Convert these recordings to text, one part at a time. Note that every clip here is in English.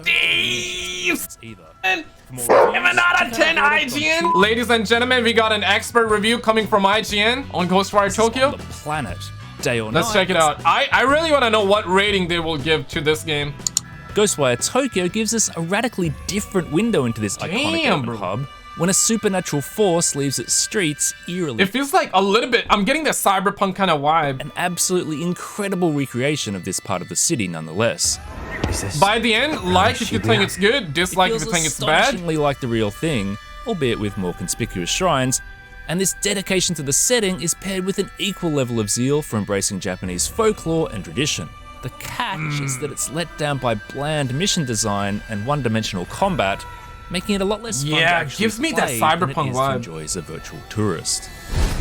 Thieves! 7 out of 10 IGN. Ladies and gentlemen, we got an expert review coming from IGN on Ghostwire Tokyo. On the planet, day or Let's night. check it out. I really want to know what rating they will give to this game. Ghostwire Tokyo gives us a radically different window into this iconic urban hub when a supernatural force leaves its streets eerily. It feels like a little bit, I'm getting the cyberpunk kind of vibe. An absolutely incredible recreation of this part of the city nonetheless. By the end, like if you think it's good, dislike if you think it's bad. Astonishingly like the real thing, albeit with more conspicuous shrines, and this dedication to the setting is paired with an equal level of zeal for embracing Japanese folklore and tradition. The catch is that it's let down by bland mission design and one-dimensional combat, making it a lot less fun to actually gives me that play cyberpunk than it is vibe. to enjoy as a virtual tourist.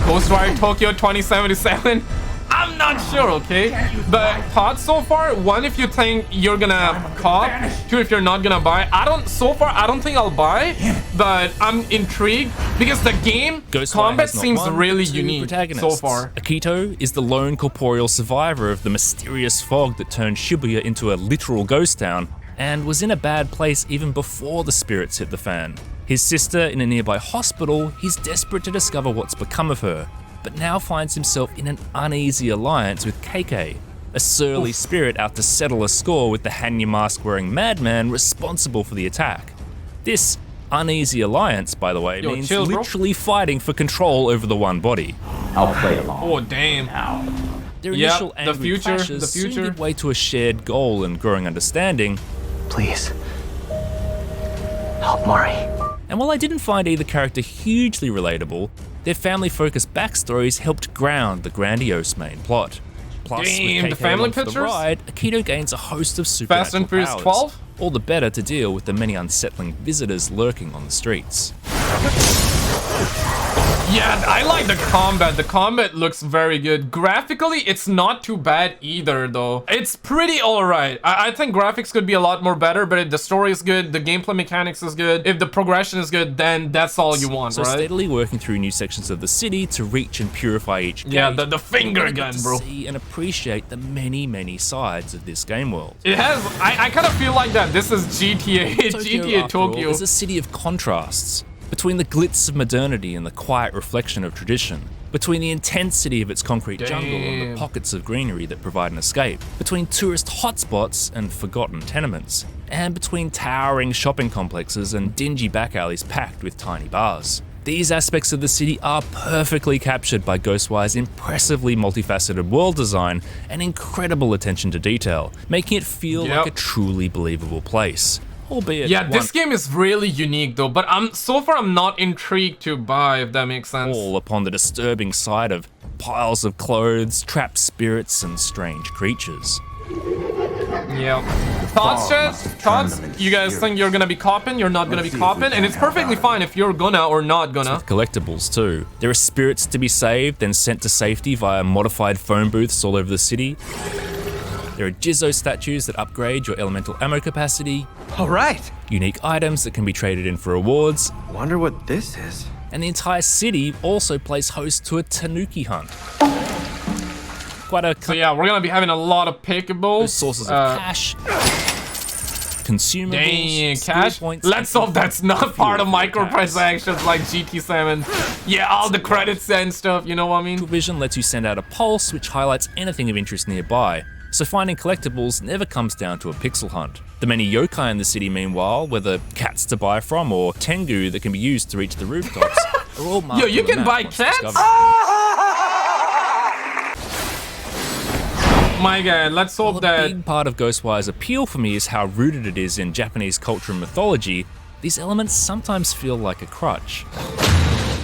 Ghostwire Tokyo 2077. I'm not sure, okay? But thoughts so far: 1, if you think you're gonna cop; 2, if you're not gonna buy. I don't think I'll buy, but I'm intrigued because the game combat seems really unique so far. Akito is the lone corporeal survivor of the mysterious fog that turned Shibuya into a literal ghost town, and was in a bad place even before the spirits hit the fan. His sister in a nearby hospital, he's desperate to discover what's become of her, but now finds himself in an uneasy alliance with KK, a surly spirit out to settle a score with the Hanya mask-wearing madman responsible for the attack. This uneasy alliance, by the way, means literally fighting for control over the one body. I'll play along. Oh damn. Their initial angry clashes soon give way to a shared goal and growing understanding. Please, help Mari. And while I didn't find either character hugely relatable, their family-focused backstories helped ground the Grandiose main plot. Plus, with KK the family along for pictures? the ride, Akito gains a host of Fast supernatural and Furious powers, 12? all the better to deal with the many unsettling visitors lurking on the streets. Yeah, I like the combat. The combat looks very good. Graphically, it's not too bad either, though. It's pretty alright. I think graphics could be a lot more better, but if the story is good, the gameplay mechanics is good, if the progression is good, then that's all you want, so right? Steadily working through new sections of the city to reach and purify each gate. Yeah, the finger gun, bro. See and appreciate the many sides of this game world. It has, I kind of feel like that this is GTA, GTA Tokyo. Is a city of contrasts. Between the glitz of modernity and the quiet reflection of tradition, between the intensity of its concrete jungle and the pockets of greenery that provide an escape, between tourist hotspots and forgotten tenements, and between towering shopping complexes and dingy back alleys packed with tiny bars. These aspects of the city are perfectly captured by Ghostwire's impressively multifaceted world design and incredible attention to detail, making it feel like a truly believable place. Albeit this game is really unique though, but so far I'm not intrigued to buy, if that makes sense. All upon the disturbing side of piles of clothes, trapped spirits, and strange creatures. Yeah. Thoughts, chat? Thoughts? You guys think you're gonna be copping? You're not gonna be copping? And it's perfectly fine if you're gonna or not gonna. With collectibles too. There are spirits to be saved and sent to safety via modified phone booths all over the city. There are Jizzo statues that upgrade your elemental ammo capacity. All right. Unique items that can be traded in for rewards. Wonder what this is. And the entire city also plays host to a tanuki hunt. So yeah, we're gonna be having a lot of pickables. Sources of cash, consumables, cash. Let's hope that's not part of microtransactions like GT7. Yeah, all the credits and stuff, you know what I mean? Vision lets you send out a pulse which highlights anything of interest nearby. So finding collectibles never comes down to a pixel hunt. The many yokai in the city, meanwhile, whether cats to buy from or tengu that can be used to reach the rooftops, are all marked. Yo, you can buy cats? My god, let's hope that... A big part of Ghostwire's appeal for me is how rooted it is in Japanese culture and mythology. These elements sometimes feel like a crutch.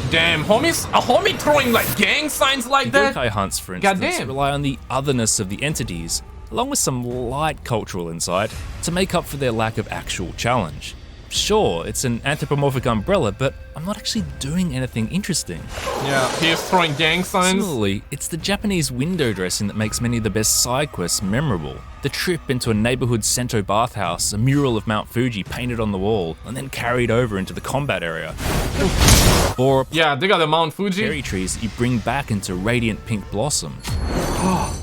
Damn, homies, a homie throwing like gang signs like that? Yokai hunts, for instance, rely on the otherness of the entities, along with some light cultural insight, to make up for their lack of actual challenge. Sure, it's an anthropomorphic umbrella, but I'm not actually doing anything interesting. Yeah, he's throwing gang signs. Similarly, it's the Japanese window dressing that makes many of the best side quests memorable. The trip into a neighborhood Sento bathhouse, a mural of Mount Fuji painted on the wall, and then carried over into the combat area. Or yeah, they got the Mount Fuji cherry trees that you bring back into radiant pink blossom.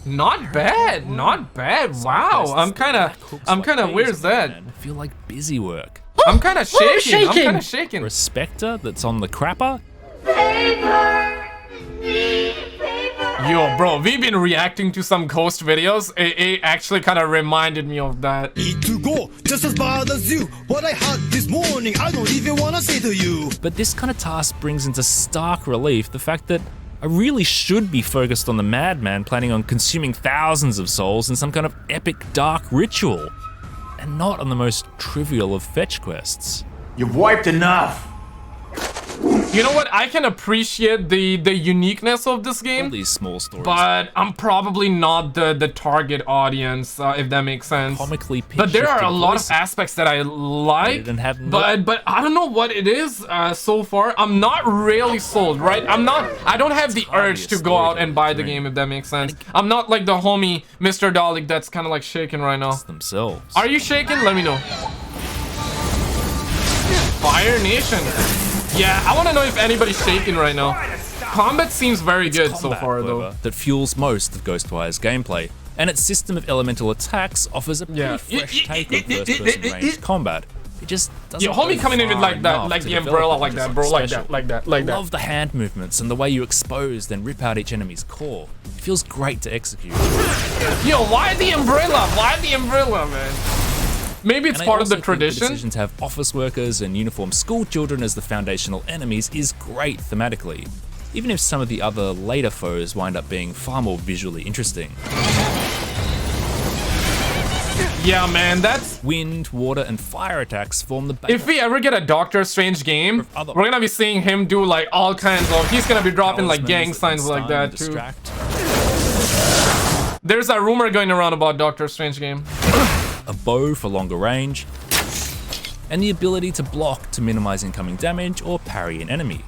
Not bad, not bad. Wow, I'm kind of, where's that? feel like busy work. I'm kind of shaking. I'm kind shaking. of shaking. For a spectre that's on the crapper, Yo, bro, we've been reacting to some ghost videos. It actually kind of reminded me of that. Need to go, just as bothers you. What I had this morning, I don't even wanna say to you. but this kind of task brings into stark relief the fact that I really should be focused on the madman planning on consuming thousands of souls in some kind of epic dark ritual, and not on the most trivial of fetch quests. You've wiped enough. You know what? I can appreciate the uniqueness of this All game, these small stories but I'm probably not the target audience, if that makes sense. comically But there are a pitch-shifting lot of voices. aspects that I like, didn't have no- but I don't know what it is so far. I'm not really sold, right? I don't have the hardly urge a to go out and buy the storytelling game, if that makes sense. I'm not like the homie Mr. Dalek that's kind of like shaking right now. themselves. Are you shaking? Let me know. Fire Nation. Yeah, I want to know if anybody's shaking right now. Combat seems very good so Combat, far, though. however, that fuels most of Ghostwire's gameplay, and its system of elemental attacks offers a pretty Yeah. fresh take on first-person ranged combat. It just doesn't Yo, homie go coming in with far like that, enough like to the develop umbrella, it like into that, bro, something like special. that, like that, like that. Love the hand movements and the way you expose then rip out each enemy's core. It feels great to execute. Yo, why the umbrella? Why the umbrella, man? Maybe it's And I part of also the think tradition. The decision to have office workers and uniformed school children as the foundational enemies is great thematically, even if some of the other later foes wind up being far more visually interesting. Yeah, man, that's... Wind, water, and fire attacks form the basis. If we ever get a Doctor Strange game, other- we're gonna be seeing him do like all kinds of... He's gonna be dropping like gang signs like that too. Distract. There's a rumor going around about Doctor Strange game. A bow for longer range, and the ability to block to minimize incoming damage or parry an enemy.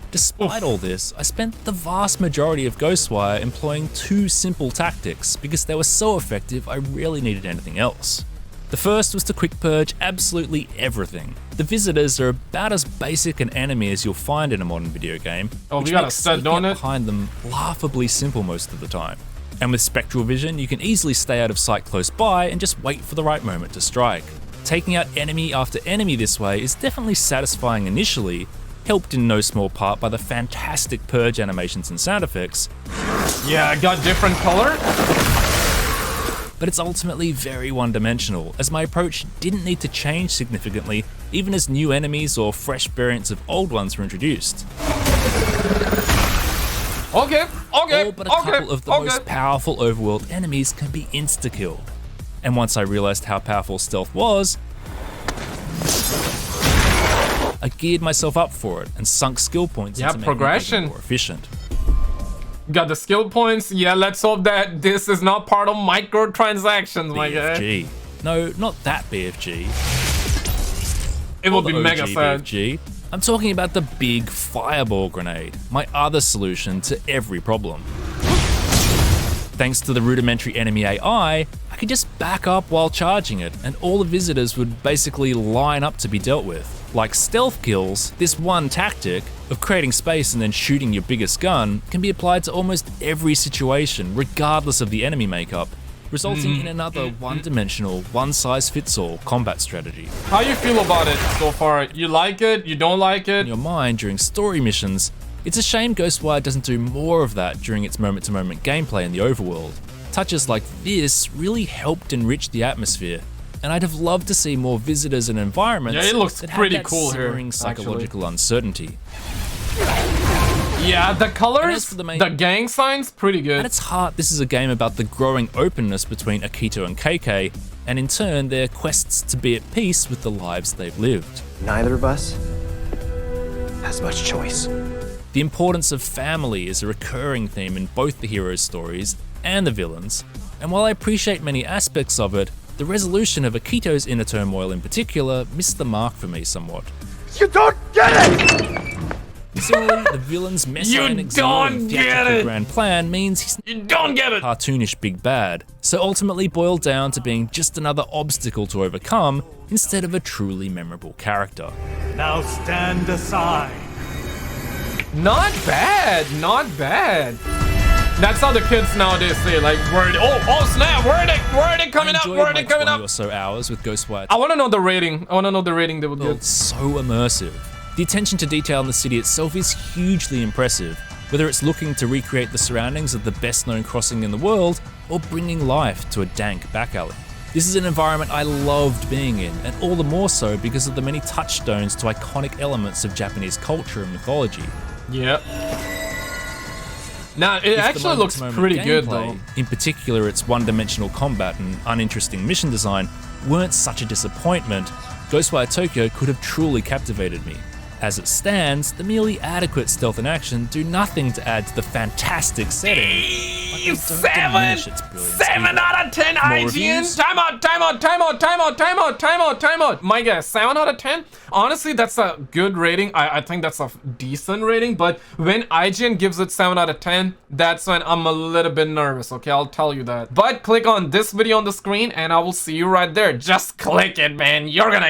Despite all this, I spent the vast majority of Ghostwire employing two simple tactics because they were so effective I rarely needed anything else. The first was to quick purge absolutely everything. The visitors are about as basic an enemy as you'll find in a modern video game, Oh, we which got a makes stud, sneaking don't up it? behind them laughably simple most of the time. And with spectral vision, you can easily stay out of sight close by and just wait for the right moment to strike. Taking out enemy after enemy this way is definitely satisfying initially, helped in no small part by the fantastic purge animations and sound effects, Yeah, I got different color. but it's ultimately very one-dimensional, as my approach didn't need to change significantly even as new enemies or fresh variants of old ones were introduced. Okay, okay, All but a okay, couple of the okay. most powerful overworld enemies can be insta-killed. And once I realized how powerful stealth was, I geared myself up for it and sunk skill points Yeah, into making progression. it more efficient. Got the skill points. Yeah, let's hope that this is not part of microtransactions, my guy. BFG. No, not that BFG. It will Or the be mega OG sad. BFG. I'm talking about the big fireball grenade, my other solution to every problem. Thanks to the rudimentary enemy AI, I could just back up while charging it, and all the visitors would basically line up to be dealt with. Like stealth kills, this one tactic of creating space and then shooting your biggest gun can be applied to almost every situation, regardless of the enemy makeup, resulting in another one-dimensional, one-size-fits-all combat strategy. How you feel about it so far? You like it? You don't like it? In your mind during story missions, it's a shame Ghostwire doesn't do more of that during its moment-to-moment gameplay in the overworld. Touches like this really helped enrich the atmosphere, and I'd have loved to see more visitors and environments Yeah, it looks that pretty had that cool here, simmering psychological uncertainty. Yeah, the And as colors, for the main- the gang signs, pretty At good. its heart, this is a game about the growing openness between Akito and KK, and in turn, their quests to be at peace with the lives they've lived. Neither of us has much choice. The importance of family is a recurring theme in both the heroes' stories and the villains, and while I appreciate many aspects of it, the resolution of Akito's inner turmoil in particular missed the mark for me somewhat. You don't get it! Similarly, the villain's messianic zeal don't and get theatrical it! grand plan means he's You don't get it! cartoonish big bad, so ultimately boiled down to being just another obstacle to overcome instead of a truly memorable character. Now stand aside. Not bad, not bad. That's how the kids nowadays say, like, oh snap, verdict coming up, verdict coming up. Or so hours with Ghostwire. I want to know the rating. I want to know the rating they would give. It's so immersive. The attention to detail in the city itself is hugely impressive, whether it's looking to recreate the surroundings of the best-known crossing in the world, or bringing life to a dank back alley. This is an environment I loved being in, and all the more so because of the many touchstones to iconic elements of Japanese culture and mythology. Yep. Now, it actually looks pretty good, though. In particular, its one-dimensional combat and uninteresting mission design weren't such a disappointment. Ghostwire Tokyo could have truly captivated me. As it stands, the merely adequate stealth and action do nothing to add to the fantastic setting. Seven out of 10 IGN. Time out. My guess, 7 out of 10. Honestly, that's a good rating. I think that's a decent rating. But when IGN gives it 7 out of 10, that's when I'm a little bit nervous. Okay, I'll tell you that. But click on this video on the screen, and I will see you right there. Just click it, man. You're gonna